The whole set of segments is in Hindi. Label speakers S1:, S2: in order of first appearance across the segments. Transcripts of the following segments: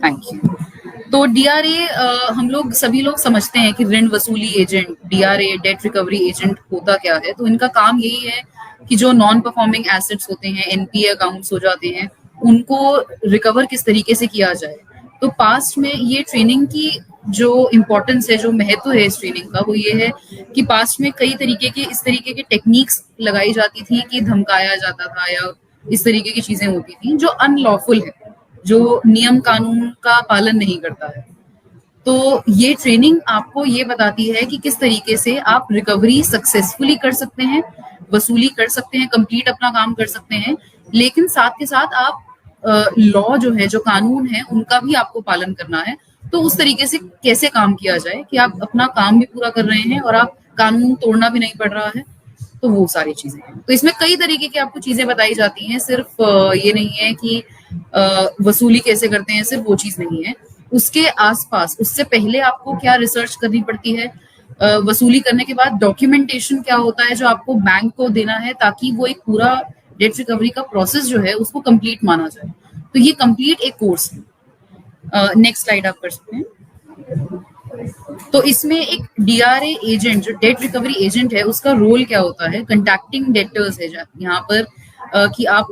S1: Thank you. तो डीआरए हम लोग सभी लोग समझते हैं कि ऋण वसूली agent, DRA date recovery agent होता क्या है। तो इनका काम यही है कि जो नॉन परफॉर्मिंग एसेट्स होते हैं, एनपीए अकाउंट्स हो जाते हैं, उनको रिकवर किस तरीके से किया जाए। तो पास्ट में ये ट्रेनिंग की जो इम्पोर्टेंस है, जो महत्व है इस ट्रेनिंग का, वो ये है कि पास्ट में कई तरीके के इस तरीके के टेक्निक्स लगाई जाती थी कि धमकाया जाता था या इस तरीके की चीजें होती थी जो अनलॉफुल है, जो नियम कानून का पालन नहीं करता है। तो ये ट्रेनिंग आपको ये बताती है कि किस तरीके से आप रिकवरी सक्सेसफुली कर सकते हैं, वसूली कर सकते हैं, कंप्लीट अपना काम कर सकते हैं, लेकिन साथ के साथ आप लॉ जो है, जो कानून है, उनका भी आपको पालन करना है। तो उस तरीके से कैसे काम किया जाए कि आप अपना काम भी पूरा कर रहे हैं और आप कानून तोड़ना भी नहीं पड़ रहा है। तो वो सारी चीजें हैं। तो इसमें कई तरीके की आपको चीजें बताई जाती हैं, सिर्फ ये नहीं है कि वसूली कैसे करते हैं, सिर्फ वो चीज नहीं है। उसके आसपास, उससे पहले आपको क्या रिसर्च करनी पड़ती है, वसूली करने के बाद डॉक्यूमेंटेशन क्या होता है जो आपको बैंक को देना है, ताकि वो एक पूरा डेट रिकवरी का प्रोसेस जो है उसको कंप्लीट माना जाए। तो ये कंप्लीट एक कोर्स है। नेक्स्ट स्लाइड आप कर सकते हैं। तो इसमें एक डीआरए एजेंट, जो डेट रिकवरी एजेंट है, उसका रोल क्या होता है। कंटैक्टिंग डेटर्स है यहाँ पर, कि आप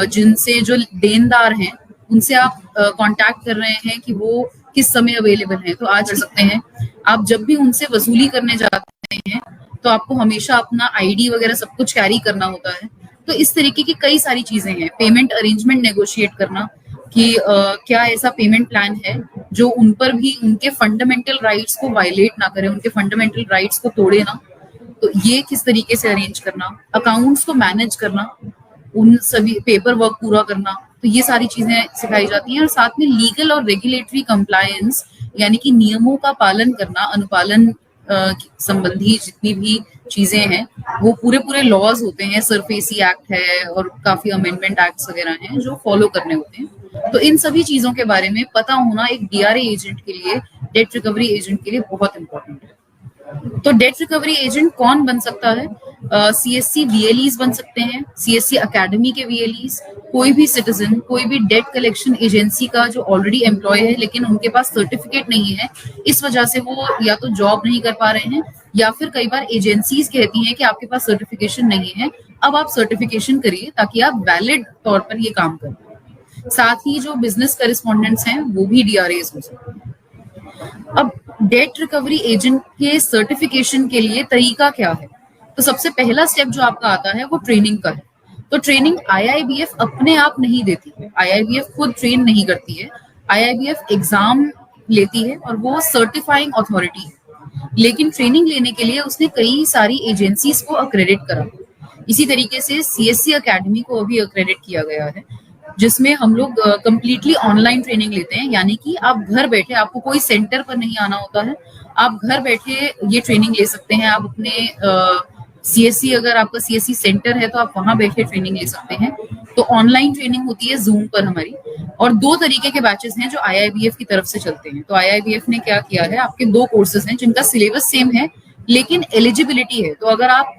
S1: जिनसे जो देनदार हैं उनसे आप कांटेक्ट कर रहे हैं कि वो किस समय अवेलेबल हैं। तो आज कर सकते हैं आप जब भी उनसे वसूली करने जाते हैं तो आपको हमेशा अपना आईडी वगैरह सब कुछ कैरी करना होता है। तो इस तरीके की कई सारी चीजें हैं। पेमेंट अरेंजमेंट नेगोशिएट करना कि क्या ऐसा पेमेंट प्लान है जो उन पर भी उनके फंडामेंटल राइट्स को वायलेट ना करे, उनके फंडामेंटल राइट्स को तोड़े ना। तो ये किस तरीके से अरेंज करना, अकाउंट्स को मैनेज करना, उन सभी पेपर वर्क पूरा करना। तो ये सारी चीजें सिखाई जाती हैं। और साथ में लीगल और रेगुलेटरी कंप्लायंस, यानी कि नियमों का पालन करना, अनुपालन संबंधी जितनी भी चीजें हैं, वो पूरे पूरे लॉज होते हैं, सरफेसी एक्ट है और काफी अमेंडमेंट एक्ट्स वगैरह हैं जो फॉलो करने होते हैं। तो इन सभी चीजों के बारे में पता होना एक डीआरए एजेंट के लिए, डेट रिकवरी एजेंट के लिए बहुत इंपॉर्टेंट है। तो डेट रिकवरी एजेंट कौन बन सकता है? सीएससी वीएलईज बन सकते हैं, सीएससी एकेडमी के वीएलईज, कोई भी सिटीजन, कोई भी डेट कलेक्शन एजेंसी का जो ऑलरेडी एम्प्लॉय है लेकिन उनके पास सर्टिफिकेट नहीं है, इस वजह से वो या तो जॉब नहीं कर पा रहे हैं, या फिर कई बार एजेंसीज कहती हैं कि आपके पास सर्टिफिकेशन नहीं है, अब आप सर्टिफिकेशन करिए ताकि आप वैलिड तौर पर ये काम कर पाए। साथ ही जो बिजनेस करेस्पॉन्डेंट्स हैं वो भी डीआरएस हो सकते हैं। अब डेट रिकवरी एजेंट के सर्टिफिकेशन के लिए तरीका क्या है? तो सबसे पहला स्टेप जो आपका आता है वो ट्रेनिंग का है। तो ट्रेनिंग आईआईबीएफ अपने आप नहीं देती है, आईआईबीएफ खुद ट्रेन नहीं करती है। आईआईबीएफ एग्जाम लेती है और वो सर्टिफाइंग अथॉरिटी है, लेकिन ट्रेनिंग लेने के लिए उसने कई सारी एजेंसीज को अक्रेडिट करा। इसी तरीके से सीएससी एकेडमी को अभी अक्रेडिट किया गया है, जिसमें हम लोग कंप्लीटली ऑनलाइन ट्रेनिंग लेते हैं। यानी कि आप घर बैठे, आपको कोई सेंटर पर नहीं आना होता है, आप घर बैठे ये ट्रेनिंग ले सकते हैं। आप अपने सीएससी, अगर आपका सीएससी सेंटर है तो आप वहां बैठे ट्रेनिंग ले सकते हैं। तो ऑनलाइन ट्रेनिंग होती है जूम पर हमारी। और 2 तरीके के बैचेस हैं जो आईआईबीएफ की तरफ से चलते हैं। तो आईआईबीएफ ने क्या किया है, आपके 2 कोर्सेज हैं जिनका सिलेबस सेम है लेकिन एलिजिबिलिटी है। तो अगर आप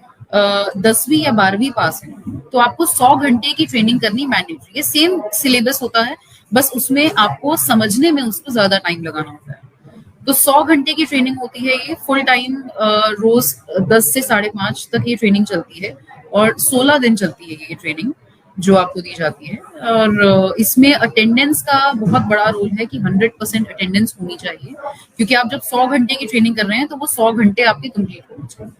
S1: 10वीं या 12वीं पास है तो आपको 100 घंटे की ट्रेनिंग करनी मैंडेटरी है। सेम सिलेबस होता है, बस उसमें आपको समझने में उसको ज्यादा टाइम लगाना होता है। तो 100 घंटे की ट्रेनिंग होती है, ये फुल टाइम, रोज 10 से 5:30 तक ये ट्रेनिंग चलती है और 16 दिन चलती है ये ट्रेनिंग जो आपको दी जाती है। और इसमें अटेंडेंस का बहुत बड़ा रोल है कि 100% अटेंडेंस होनी चाहिए, क्योंकि आप जब 100 घंटे की ट्रेनिंग कर रहे हैं तो वो 100 घंटे आपके कंप्लीट होने चाहिए।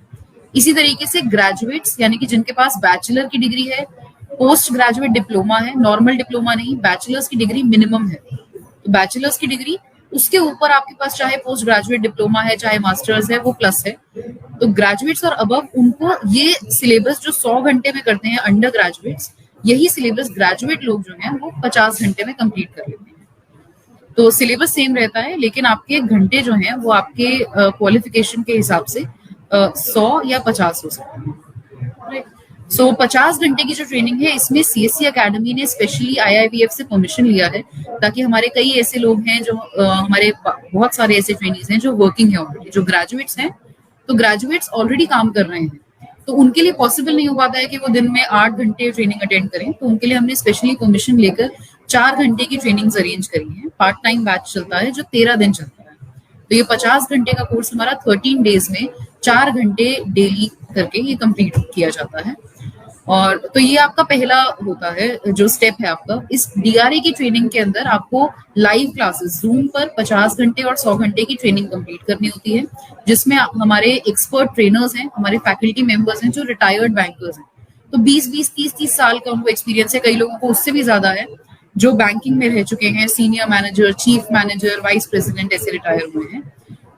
S1: इसी तरीके से ग्रेजुएट्स, यानी कि जिनके पास बैचलर की डिग्री है, पोस्ट ग्रेजुएट डिप्लोमा है, नॉर्मल डिप्लोमा नहीं, बैचलर्स की डिग्री मिनिमम है। तो बैचलर्स की डिग्री, उसके ऊपर आपके पास चाहे पोस्ट ग्रेजुएट डिप्लोमा है चाहे मास्टर्स है, वो प्लस है। तो ग्रेजुएट्स और अबव, उनको ये सिलेबस जो 100 घंटे में करते हैं अंडर ग्रेजुएट्स, यही सिलेबस ग्रेजुएट लोग जो हैं वो 50 घंटे में कंप्लीट कर लेते हैं। तो सिलेबस सेम रहता है, लेकिन आपके घंटे जो हैं वो आपके क्वालिफिकेशन के हिसाब से 100 या 50 हो सकते हैं। सो 50 घंटे की जो ट्रेनिंग है, इसमें सीएससी एकेडमी ने स्पेशली आईआईबीएफ से परमिशन लिया है, ताकि हमारे कई ऐसे लोग हैं जो हमारे बहुत सारे ऐसे ट्रेनिंग्स हैं जो वर्किंग है ऑलरेडी, जो ग्रेजुएट्स हैं। तो ग्रेजुएट्स ऑलरेडी काम कर रहे हैं, तो उनके लिए पॉसिबल नहीं हो पाता है कि वो दिन में 8 घंटे ट्रेनिंग अटेंड करें। तो उनके लिए हमने स्पेशली परमिशन लेकर 4 घंटे की ट्रेनिंग्स अरेंज करी हैं। पार्ट टाइम बैच चलता है जो 13 दिन चलता है। तो ये 50 घंटे का कोर्स हमारा 13 डेज में 4 घंटे डेली करके ये कंप्लीट किया जाता है। और तो ये आपका पहला होता है जो स्टेप है आपका। इस डीआरए की ट्रेनिंग के अंदर आपको लाइव क्लासेस जूम पर 50 घंटे और 100 घंटे की ट्रेनिंग कंप्लीट करनी होती है, जिसमें हमारे एक्सपर्ट ट्रेनर्स हैं, हमारे फैकल्टी मेंबर्स हैं जो रिटायर्ड बैंकर्स हैं। तो 20-20, 30-30 साल का उनको एक्सपीरियंस है, कई लोगों को उससे भी ज्यादा है, जो बैंकिंग में रह चुके हैं, senior manager, chief manager, vice president ऐसे रिटायर हुए हैं।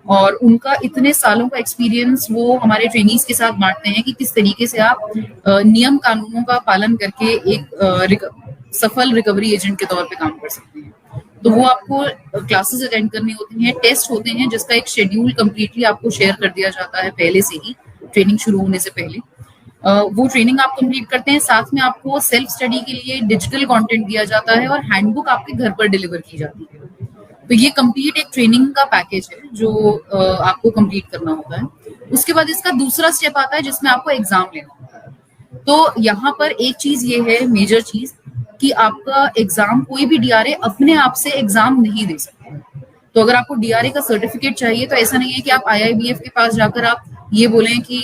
S1: और उनका इतने सालों का एक्सपीरियंस वो हमारे ट्रेनीज के साथ बांटते हैं कि किस तरीके से आप नियम कानूनों का पालन करके एक सफल रिकवरी एजेंट के तौर पे काम कर सकते हैं। तो वो आपको क्लासेस अटेंड करनी होती हैं, टेस्ट होते हैं, जिसका एक शेड्यूल कंप्लीटली आपको शेयर कर दिया जाता है पहले से ही, ट्रेनिंग शुरू होने से पहले। वो ट्रेनिंग आप कंप्लीट करते हैं, साथ में आपको सेल्फ स्टडी के लिए डिजिटल कंटेंट दिया जाता है और हैंडबुक आपके घर पर डिलीवर की जाती है। तो ये कंप्लीट एक ट्रेनिंग का पैकेज है जो आपको कंप्लीट करना होता है। उसके बाद इसका दूसरा स्टेप आता है जिसमें आपको एग्जाम लेना होता है। तो यहाँ पर एक चीज ये है, मेजर चीज, कि आपका एग्जाम, कोई भी डीआरए अपने आप से एग्जाम नहीं दे सकते। तो अगर आपको डीआरए का सर्टिफिकेट चाहिए तो ऐसा नहीं है कि आप आईआईबीएफ के पास जाकर आप ये बोलें कि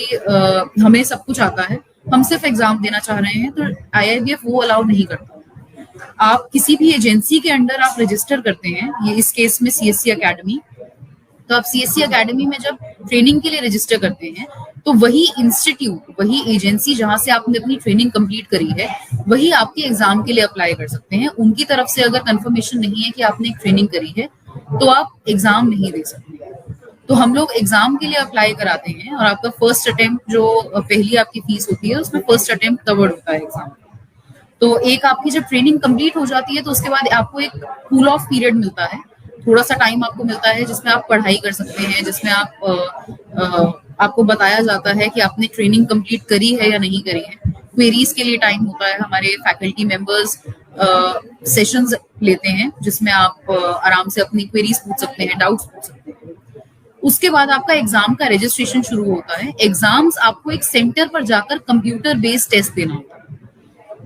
S1: हमें सब कुछ आता है, हम सिर्फ एग्जाम देना चाह रहे हैं, तो आईआईबीएफ वो अलाउ नहीं करता। आप किसी भी एजेंसी के अंडर आप रजिस्टर करते हैं, ये इस केस में सीएससी एकेडमी, तो आप सीएससी एकेडमी में जब ट्रेनिंग के लिए रजिस्टर करते हैं तो वही इंस्टीट्यूट, वही एजेंसी जहां से आपने अपनी ट्रेनिंग कंप्लीट करी है, वही आपके एग्जाम के लिए अप्लाई कर सकते हैं। उनकी तरफ से अगर कंफर्मेशन नहीं है कि आपने एक ट्रेनिंग करी है तो आप एग्जाम नहीं दे सकते। तो हम लोग एग्जाम के लिए अप्लाई कराते हैं और आपका फर्स्ट अटेम्प्ट, जो पहली आपकी फीस होती है, उसमें फर्स्ट अटेम्प्ट कवर्ड होता है एग्जाम। तो एक आपकी जब ट्रेनिंग कंप्लीट हो जाती है तो उसके बाद आपको एक कूल ऑफ पीरियड मिलता है, थोड़ा सा टाइम आपको मिलता है जिसमें आप पढ़ाई कर सकते हैं, जिसमें आपको बताया जाता है कि आपने ट्रेनिंग कंप्लीट करी है या नहीं करी है। क्वेरीज के लिए टाइम होता है, हमारे फैकल्टी मेंबर्स सेशंस लेते हैं जिसमें आप आराम से अपनी क्वेरीज पूछ सकते हैं, डाउट्स पूछ सकते हैं। उसके बाद आपका एग्जाम का रजिस्ट्रेशन शुरू होता है। एग्जाम्स आपको एक सेंटर पर जाकर कंप्यूटर बेस्ड टेस्ट देना होता है।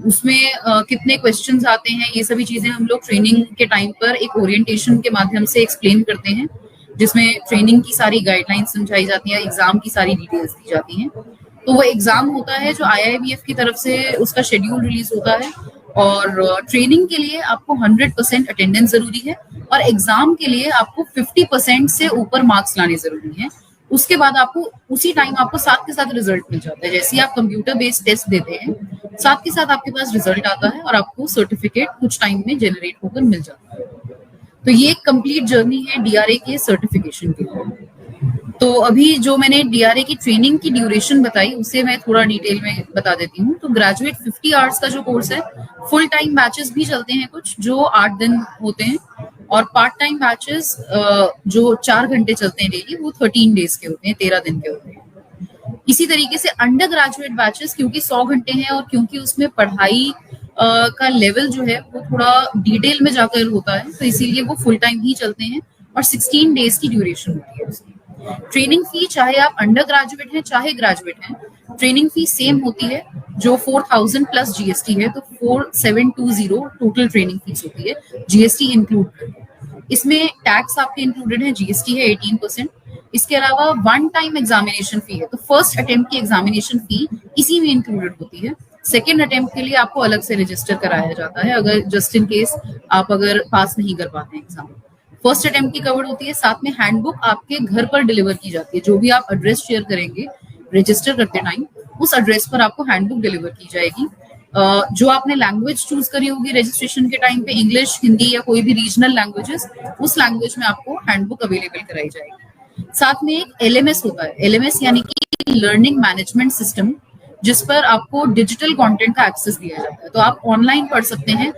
S1: उसमें कितने क्वेश्चंस आते हैं, ये सभी चीजें हम लोग ट्रेनिंग के टाइम पर एक ओरिएंटेशन के माध्यम से एक्सप्लेन करते हैं, जिसमें ट्रेनिंग की सारी गाइडलाइंस समझाई जाती है, एग्जाम की सारी डिटेल्स दी जाती हैं। तो वो एग्जाम होता है जो आईआईबीएफ की तरफ से उसका शेड्यूल रिलीज होता है। और ट्रेनिंग के लिए आपको 100% अटेंडेंस जरूरी है और एग्जाम के लिए आपको 50% से ऊपर मार्क्स लाने जरूरी है। उसके बाद आपको उसी टाइम आपको साथ के साथ रिजल्ट मिल जाता है। जैसे ही आप कंप्यूटर बेस्ड टेस्ट देते हैं, साथ के साथ आपके पास रिजल्ट आता है और आपको सर्टिफिकेट कुछ टाइम में जनरेट होकर मिल जाता है। तो ये एक कंप्लीट जर्नी है डीआरए के सर्टिफिकेशन के लिए। तो अभी जो मैंने डीआरए की ट्रेनिंग की ड्यूरेशन बताई उसे मैं थोड़ा डिटेल में बता देती हूँ। तो ग्रेजुएट 50 आवर्स का जो कोर्स है, फुल टाइम बैचेस भी चलते हैं कुछ जो 8 दिन होते हैं, और पार्ट टाइम बैचेस जो 4 घंटे चलते हैं डेली, वो 13 डेज के होते हैं, 13 दिन के होते हैं। इसी तरीके से अंडर ग्रेजुएट बैचेस, क्योंकि 100 घंटे हैं और क्योंकि उसमें पढ़ाई का लेवल जो है वो थोड़ा डिटेल में जाकर होता है, तो इसीलिए वो फुल टाइम ही चलते हैं और 16 डेज की ड्यूरेशन होती है उसकी। ट्रेनिंग फी, चाहे आप अंडर ग्रेजुएट हैं चाहे ग्रेजुएट हैं, ट्रेनिंग फी सेम होती है, जो 4000 प्लस जीएसटी है, तो 4720 टोटल ट्रेनिंग फीस होती है, जीएसटी इंक्लूड। इसमें टैक्स आपके इंक्लूडेड है, जीएसटी है 18%। इसके अलावा वन टाइम एग्जामिनेशन फी है, तो फर्स्ट अटेम्प्ट की एग्जामिनेशन फी इसी में इंक्लूडेड होती है। सेकेंड अटेम्प्ट के लिए आपको अलग से रजिस्टर कराया जाता है, अगर जस्ट इन केस आप अगर पास नहीं कर पाते हैं एग्जाम। फर्स्ट अटेम्प्ट की कवर्ड होती है, साथ में हैंडबुक आपके घर पर डिलीवर की जाती है। जो भी आप एड्रेस शेयर करेंगे रजिस्टर करते टाइम, उस एड्रेस पर आपको हैंडबुक डिलीवर की जाएगी। जो आपने लैंग्वेज चूज करी होगी रजिस्ट्रेशन के टाइम पे, इंग्लिश, हिंदी या कोई भी रीजनल लैंग्वेजेस, उस लैंग्वेज में आपको हैंडबुक अवेलेबल कराई जाएगी। साथ में एक एलएमएस होता है, एलएमएस यानी कि लर्निंग मैनेजमेंट सिस्टम, जिस पर आपको डिजिटल कंटेंट का एक्सेस दिया जाता है। तो आप ऑनलाइन पढ़ सकते हैं,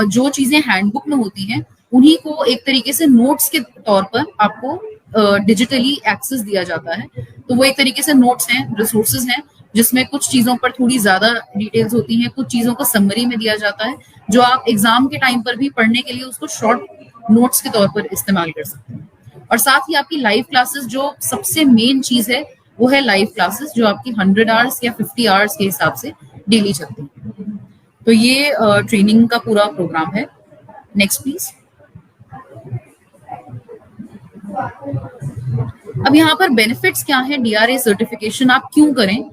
S1: जो चीजें हैंडबुक में होती हैं उन्हीं को एक तरीके से नोट्स के तौर पर आपको डिजिटली एक्सेस दिया जाता है। तो वो एक तरीके से नोट्स हैं, रिसोर्सेज हैं, जिसमें कुछ चीजों पर थोड़ी ज्यादा डिटेल्स होती हैं, कुछ चीजों को समरी में दिया जाता है, जो आप एग्जाम के टाइम पर भी पढ़ने के लिए उसको शॉर्ट नोट्स के तौर पर इस्तेमाल कर सकते हैं। और साथ ही आपकी लाइव क्लासेस, जो सबसे मेन चीज है, वो है लाइव क्लासेस, जो आपकी 100 आवर्स या 50 आवर्स के हिसाब से डेली चलती है। तो ये ट्रेनिंग का पूरा प्रोग्राम है। Next please. अब यहाँ पर बेनिफिट्स क्या है डीआरए सर्टिफिकेशन आप क्यों करें,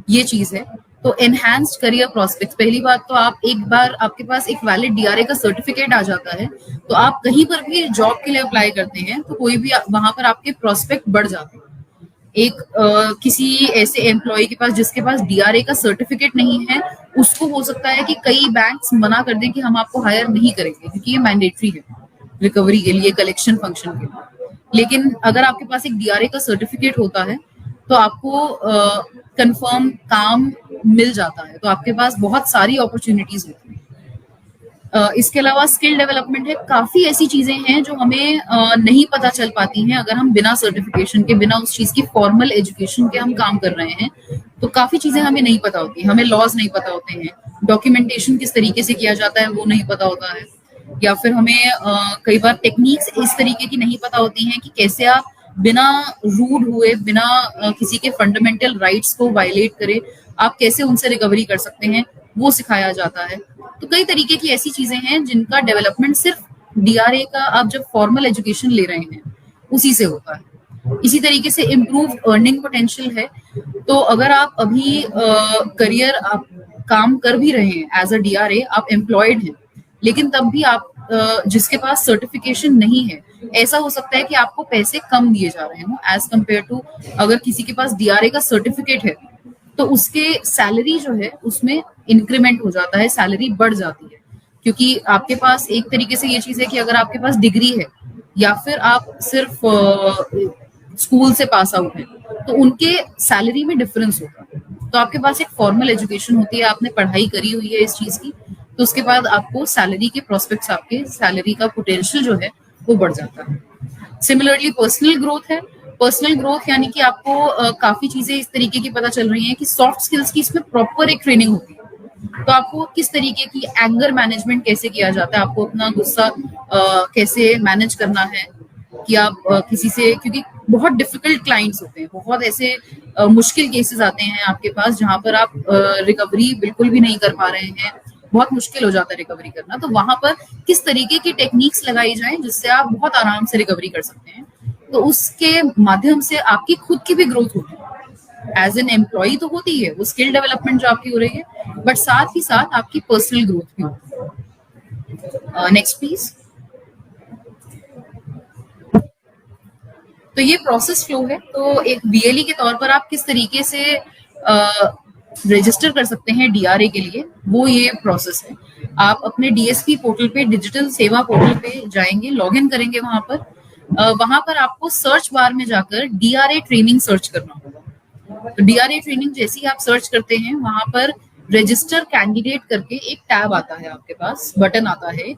S1: ये चीज है। तो एनहांस्ड करियर प्रोस्पेक्ट, पहली बात तो आप एक बार आपके पास एक वैलिड डीआरए का सर्टिफिकेट आ जाता है तो आप कहीं पर भी जॉब के लिए अप्लाई करते हैं तो कोई भी वहां पर आपके प्रोस्पेक्ट बढ़ जाते हैं। एक किसी ऐसे एम्प्लॉय के पास जिसके पास डीआरए का सर्टिफिकेट नहीं है, उसको हो सकता है कि कई बैंक्स मना कर दें कि हम आपको हायर नहीं करेंगे क्योंकि ये मैंडेटरी है रिकवरी के लिए, कलेक्शन फंक्शन के लिए। लेकिन अगर आपके पास एक डीआरए का सर्टिफिकेट होता है तो आपको कंफर्म काम मिल जाता है, तो आपके पास बहुत सारी अपॉर्चुनिटीज होती हैं। इसके अलावा स्किल डेवलपमेंट है, काफी ऐसी चीजें हैं जो हमें नहीं पता चल पाती हैं अगर हम बिना सर्टिफिकेशन के, बिना उस चीज की फॉर्मल एजुकेशन के हम काम कर रहे हैं। तो काफी चीजें हमें नहीं पता होती, हमें लॉज नहीं पता होते हैं, डॉक्यूमेंटेशन किस तरीके से किया जाता है वो नहीं पता होता है, या फिर हमें कई बार टेक्निक्स इस तरीके की नहीं पता होती हैं कि कैसे आप बिना रूड हुए, बिना किसी के फंडामेंटल राइट्स को वायलेट करे आप कैसे उनसे रिकवरी कर सकते हैं, वो सिखाया जाता है। तो कई तरीके की ऐसी चीजें हैं जिनका डेवलपमेंट सिर्फ डीआरए का आप जब फॉर्मल एजुकेशन ले रहे हैं उसी से होता है। इसी तरीके से इम्प्रूव अर्निंग पोटेंशियल है। तो अगर आप अभी करियर आप काम कर भी रहे हैं एज अ डीआरए, आप एम्प्लॉयड हैं, लेकिन तब भी आप जिसके पास सर्टिफिकेशन नहीं है, ऐसा हो सकता है कि आपको पैसे कम दिए जा रहे हो एज कम्पेयर टू अगर किसी के पास डीआरए का सर्टिफिकेट है तो उसके सैलरी जो है उसमें इंक्रीमेंट हो जाता है, सैलरी बढ़ जाती है। क्योंकि आपके पास एक तरीके से ये चीज है कि अगर आपके पास डिग्री है या फिर आप सिर्फ स्कूल से पास आउट हैं तो उनके सैलरी में डिफरेंस होता है। तो आपके पास एक फॉर्मल एजुकेशन होती है, आपने पढ़ाई करी हुई है इस चीज की, तो उसके बाद आपको सैलरी के प्रोस्पेक्ट्स, आपके सैलरी का पोटेंशियल जो है वो बढ़ जाता है। सिमिलरली पर्सनल ग्रोथ है। पर्सनल ग्रोथ यानी कि आपको काफी चीजें इस तरीके की पता चल रही हैं कि सॉफ्ट स्किल्स की इसमें प्रॉपर एक ट्रेनिंग होती है। तो आपको किस तरीके की एंगर मैनेजमेंट कैसे किया जाता है, आपको अपना गुस्सा कैसे मैनेज करना है, कि आप किसी से, क्योंकि बहुत डिफिकल्ट क्लाइंट्स होते हैं, बहुत ऐसे मुश्किल केसेस आते हैं आपके पास जहां पर आप रिकवरी बिल्कुल भी नहीं कर पा रहे हैं, बहुत मुश्किल हो जाता है रिकवरी करना। तो वहां पर किस तरीके की टेक्निक्स लगाई जाए जिससे आप बहुत आराम से रिकवरी कर सकते हैं, तो उसके माध्यम से आपकी खुद की भी ग्रोथ होती है। एज एन एम्प्लॉय तो होती है वो स्किल डेवलपमेंट जो आपकी हो रही है, बट साथ ही साथ आपकी पर्सनल ग्रोथ भी होती है। Next please. तो ये प्रोसेस फ्लो है। तो एक बीएलई के तौर पर आप किस तरीके से रजिस्टर कर सकते हैं डीआरए के लिए, वो ये प्रोसेस है। आप अपने डीएसपी पोर्टल पे, डिजिटल सेवा पोर्टल पे जाएंगे, लॉगिन करेंगे, वहां पर आपको सर्च बार में जाकर डीआरए ट्रेनिंग सर्च करना होगा। तो डीआरए ट्रेनिंग जैसी आप सर्च करते हैं वहां पर रजिस्टर कैंडिडेट करके एक टैब आता है, आपके पास बटन आता है।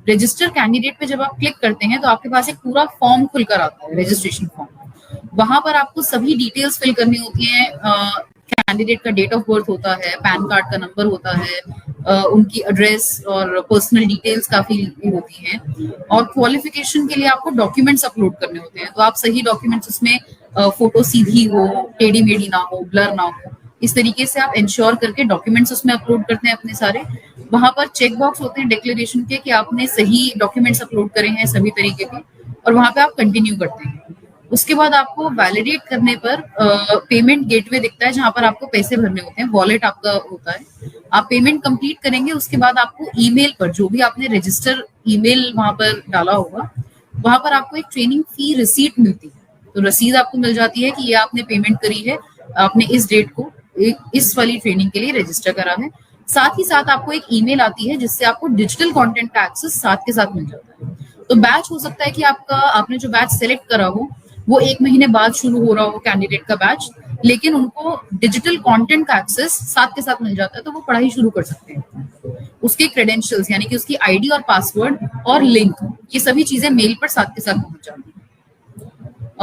S1: रजिस्टर कैंडिडेट पे जब आप क्लिक करते हैं तो आपके पास एक पूरा फॉर्म खुलकर आता है, रजिस्ट्रेशन फॉर्म। वहां पर आपको सभी डिटेल्स फिल करनी होती हैं। कैंडिडेट का डेट ऑफ बर्थ होता है, पैन कार्ड का नंबर होता है, उनकी एड्रेस और पर्सनल डिटेल्स काफी होती हैं, और क्वालिफिकेशन के लिए आपको डॉक्यूमेंट्स अपलोड करने होते हैं। तो आप सही डॉक्यूमेंट्स, उसमें फोटो सीधी हो, टेढ़ी मेढ़ी ना हो, ब्लर ना हो, इस तरीके से आप इंश्योर करके डॉक्यूमेंट्स उसमें अपलोड करते हैं अपने सारे। वहां पर चेक बॉक्स होते हैं डिक्लेरेशन के कि आपने सही डॉक्यूमेंट्स अपलोड करे हैं सभी तरीके के, और वहां पे आप कंटिन्यू करते हैं। उसके बाद आपको वैलिडेट करने पर पेमेंट गेटवे दिखता है जहां पर आपको पैसे भरने होते हैं, वॉलेट आपका होता है। आप पेमेंट कंप्लीट करेंगे, उसके बाद आपको ईमेल पर, जो भी आपने रजिस्टर ईमेल वहां पर डाला होगा, वहां पर आपको एक ट्रेनिंग फी रिसीट मिलती है। तो रसीद आपको मिल जाती है कि ये आपने पेमेंट करी है, आपने इस डेट को इस वाली ट्रेनिंग के लिए रजिस्टर करा है। साथ ही साथ आपको एक ईमेल आती है जिससे आपको डिजिटल कंटेंट का एक्सेस साथ के साथ मिल जाता है। तो बैच हो सकता है कि आपने जो बैच सेलेक्ट करा हो वो 1 महीने बाद शुरू हो रहा हो कैंडिडेट का बैच, लेकिन उनको डिजिटल कंटेंट का एक्सेस साथ के साथ मिल जाता है, तो वो पढ़ाई शुरू कर सकते हैं। उसके क्रेडेंशियल्स यानी कि उसकी आईडी और पासवर्ड और लिंक, ये सभी चीजें मेल पर साथ के साथ पहुंच जाती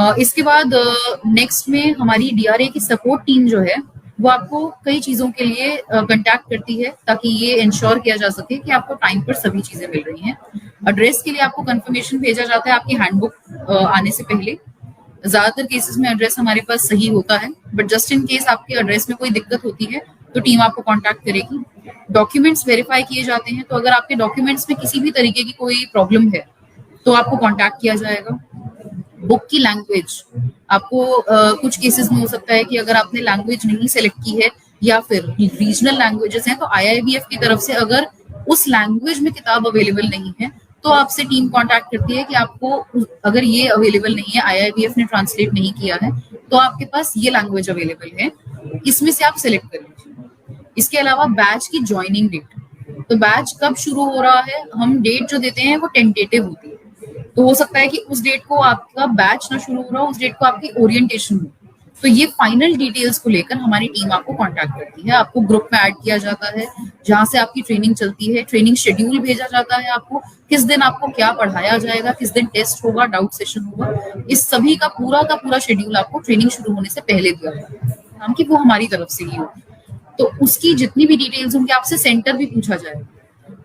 S1: है। इसके बाद नेक्स्ट में हमारी डीआरए की सपोर्ट टीम जो है वो आपको कई चीजों के लिए कांटेक्ट करती है ताकि ये इंश्योर किया जा सके कि आपको टाइम पर सभी चीजें मिल रही हैं। एड्रेस के लिए आपको कंफर्मेशन भेजा जाता है आपकी हैंडबुक आने से पहले। ज्यादातर केसेस में एड्रेस हमारे पास सही होता है, बट जस्ट इन केस आपके एड्रेस में कोई दिक्कत होती है तो टीम आपको कांटेक्ट करेगी। डॉक्यूमेंट्स वेरीफाई किए जाते हैं, तो अगर आपके डॉक्यूमेंट्स में किसी भी तरीके की कोई प्रॉब्लम है तो आपको कांटेक्ट किया जाएगा। बुक की लैंग्वेज, आपको कुछ केसेस में हो सकता है कि अगर आपने लैंग्वेज नहीं सेलेक्ट की है या फिर रीजनल लैंग्वेजेस हैं, तो आईआईबीएफ की तरफ से अगर उस लैंग्वेज में किताब अवेलेबल नहीं है तो आपसे टीम कांटेक्ट करती है कि आपको अगर ये अवेलेबल नहीं है, आईआईबीएफ ने ट्रांसलेट नहीं किया है, तो आपके पास ये लैंग्वेज अवेलेबल है, इसमें से आप सिलेक्ट कर लीजिए। इसके अलावा बैच की ज्वाइनिंग डेट, तो बैच कब शुरू हो रहा है, हम डेट जो देते हैं वो टेंटेटिव होती है, तो हो सकता है कि उस डेट को आपका बैच ना शुरू हो रहा हो, उस डेट को आपकी ओरिएंटेशन हो। तो ये फाइनल डिटेल्स को लेकर हमारी टीम आपको कांटेक्ट करती है, आपको ग्रुप में ऐड किया जाता है जहां से आपकी ट्रेनिंग चलती है, ट्रेनिंग शेड्यूल भेजा जाता है आपको, किस दिन आपको क्या पढ़ाया जाएगा, किस दिन टेस्ट होगा, डाउट सेशन होगा, इस सभी का पूरा शेड्यूल आपको ट्रेनिंग शुरू होने से पहले दिया जाता है, हम कि वो हमारी तरफ से ही होगी। तो उसकी जितनी भी डिटेल्स होंगी, आपसे सेंटर भी पूछा जाएगा।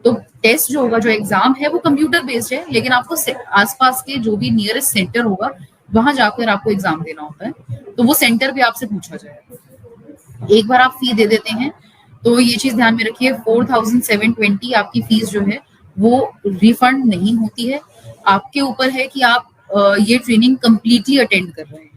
S1: तो टेस्ट जो होगा, जो एग्जाम है वो कंप्यूटर बेस्ड है, लेकिन आपको आसपास के जो भी नियरेस्ट सेंटर होगा वहां जाकर आपको एग्जाम देना होता है, तो वो सेंटर भी आपसे पूछा जाएगा। एक बार आप फी दे देते हैं तो ये चीज ध्यान में रखिए, 4720 आपकी फीस जो है वो रिफंड नहीं होती है। आपके ऊपर है कि आप ये ट्रेनिंग कंप्लीटली अटेंड कर रहे हैं।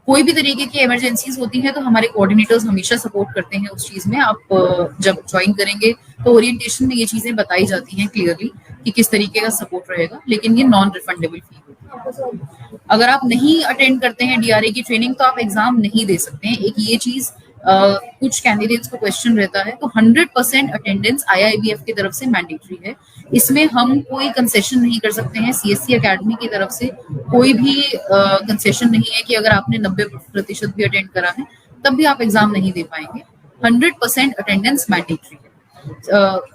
S1: कोई भी तरीके की इमरजेंसीज होती है तो हमारे कोऑर्डिनेटर्स हमेशा सपोर्ट करते हैं उस चीज में। आप जब ज्वाइन करेंगे तो ओरिएंटेशन में ये चीजें बताई जाती हैं क्लियरली कि किस तरीके का सपोर्ट रहेगा, लेकिन ये नॉन रिफंडेबल फी होती है। अगर आप नहीं अटेंड करते हैं डीआरए की ट्रेनिंग तो आप एग्जाम नहीं दे सकते हैं। एक ये चीज कुछ कैंडिडेट्स को क्वेश्चन रहता है, तो 100% अटेंडेंस आईआईबीएफ की तरफ से मैंडेटरी है। इसमें हम कोई कंसेशन नहीं कर सकते हैं। सीएससी एकेडमी की तरफ से कोई भी कंसेशन नहीं है कि अगर आपने 90% भी अटेंड करा है तब भी आप एग्जाम नहीं दे पाएंगे। 100% अटेंडेंस मैंडेटरी है।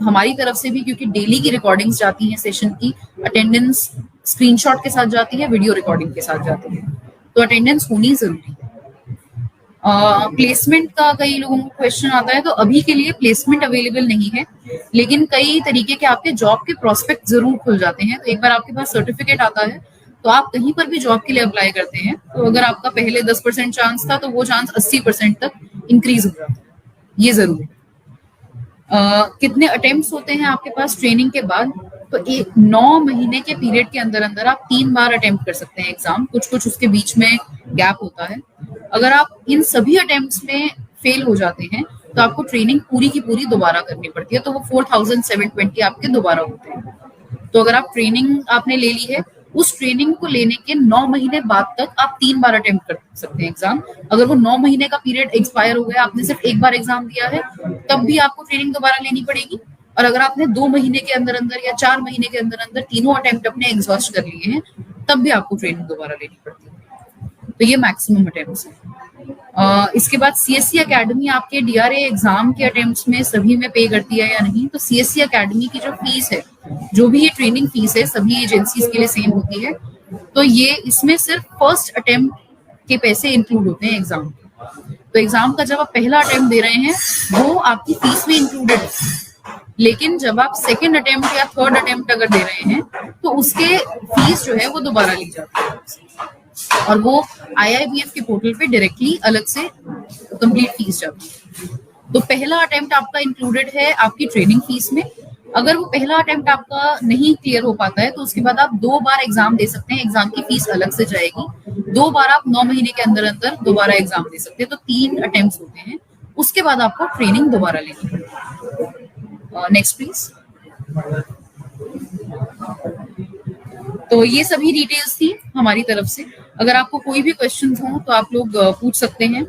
S1: हमारी तरफ से भी, क्योंकि डेली की रिकॉर्डिंग्स जाती हैं सेशन की, अटेंडेंस स्क्रीनशॉट के साथ जाती है, वीडियो रिकॉर्डिंग के साथ जाती है, तो अटेंडेंस होनी जरूरी है। प्लेसमेंट का कई लोगों को क्वेश्चन आता है, तो अभी के लिए प्लेसमेंट अवेलेबल नहीं है, लेकिन कई तरीके के आपके जॉब के प्रोस्पेक्ट जरूर खुल जाते हैं। तो एक बार आपके पास सर्टिफिकेट आता है तो आप कहीं पर भी जॉब के लिए अप्लाई करते हैं, तो अगर आपका पहले 10% चांस था तो वो चांस 80% तक इंक्रीज हो जाता है, ये जरूर है। कितने अटेम्प्ट्स होते हैं आपके पास ट्रेनिंग के बाद, तो 9 महीने के पीरियड के अंदर अंदर आप 3 बार अटेम्प्ट कर सकते हैं एग्जाम, कुछ उसके बीच में गैप होता है। अगर आप इन सभी अटेम्प्ट्स में फेल हो जाते हैं तो आपको ट्रेनिंग पूरी की पूरी दोबारा करनी पड़ती है, तो वो 4720 आपके दोबारा होते हैं। तो अगर आप ट्रेनिंग आपने ले ली है, उस ट्रेनिंग को लेने के 9 महीने बाद तक आप 3 बार अटेम्प्ट कर सकते हैं एग्जाम। अगर वो 9 महीने का पीरियड एक्सपायर हो गया, आपने सिर्फ एक बार एग्जाम दिया है, तब भी आपको ट्रेनिंग दोबारा लेनी पड़ेगी। और अगर आपने 2 महीने के अंदर अंदर या 4 महीने के अंदर अंदर तीनों अटेम्प्ट अपने एग्जॉस्ट कर लिए हैं, तब भी आपको ट्रेनिंग दोबारा लेनी पड़ती है। तो ये मैक्सिमम अटेम्प्ट्स है। इसके बाद सीएससी एकेडमी आपके डीआरए एग्जाम के अटेम्प्ट्स में सभी में पे करती है या नहीं, तो सीएससी एकेडमी की जो फीस है, जो भी ये ट्रेनिंग फीस है, सभी एजेंसीज के लिए सेम होती है। तो ये इसमें सिर्फ फर्स्ट अटेम्प्ट के पैसे इंक्लूड होते हैं एग्जाम के। तो एग्जाम का जब आप पहला अटेम्प्ट दे रहे हैं वो आपकी फीस में इंक्लूडेड है, लेकिन जब आप सेकेंड अटेम्प्ट या थर्ड अटेम्प्ट अगर दे रहे हैं तो उसके फीस जो है वो दोबारा ली जाती है, और वो आईआईबीएफ के पोर्टल पे डायरेक्टली अलग से कंप्लीट फीस जाती है। तो पहला अटेम्प्ट आपका इंक्लूडेड है आपकी ट्रेनिंग फीस में। अगर वो पहला अटेम्प्ट आपका नहीं क्लियर हो पाता है तो उसके बाद आप 2 बार एग्जाम दे सकते हैं, एग्जाम की फीस अलग से जाएगी। 2 बार आप 9 महीने के अंदर अंदर दोबारा एग्जाम दे सकते हैं, तो 3 अटेम्प्ट होते हैं। उसके बाद आपको ट्रेनिंग दोबारा लेनी पड़ेगी। Next please. तो ये सभी डिटेल्स थी हमारी तरफ से। अगर आपको कोई भी क्वेश्चन हो तो आप लोग पूछ सकते हैं।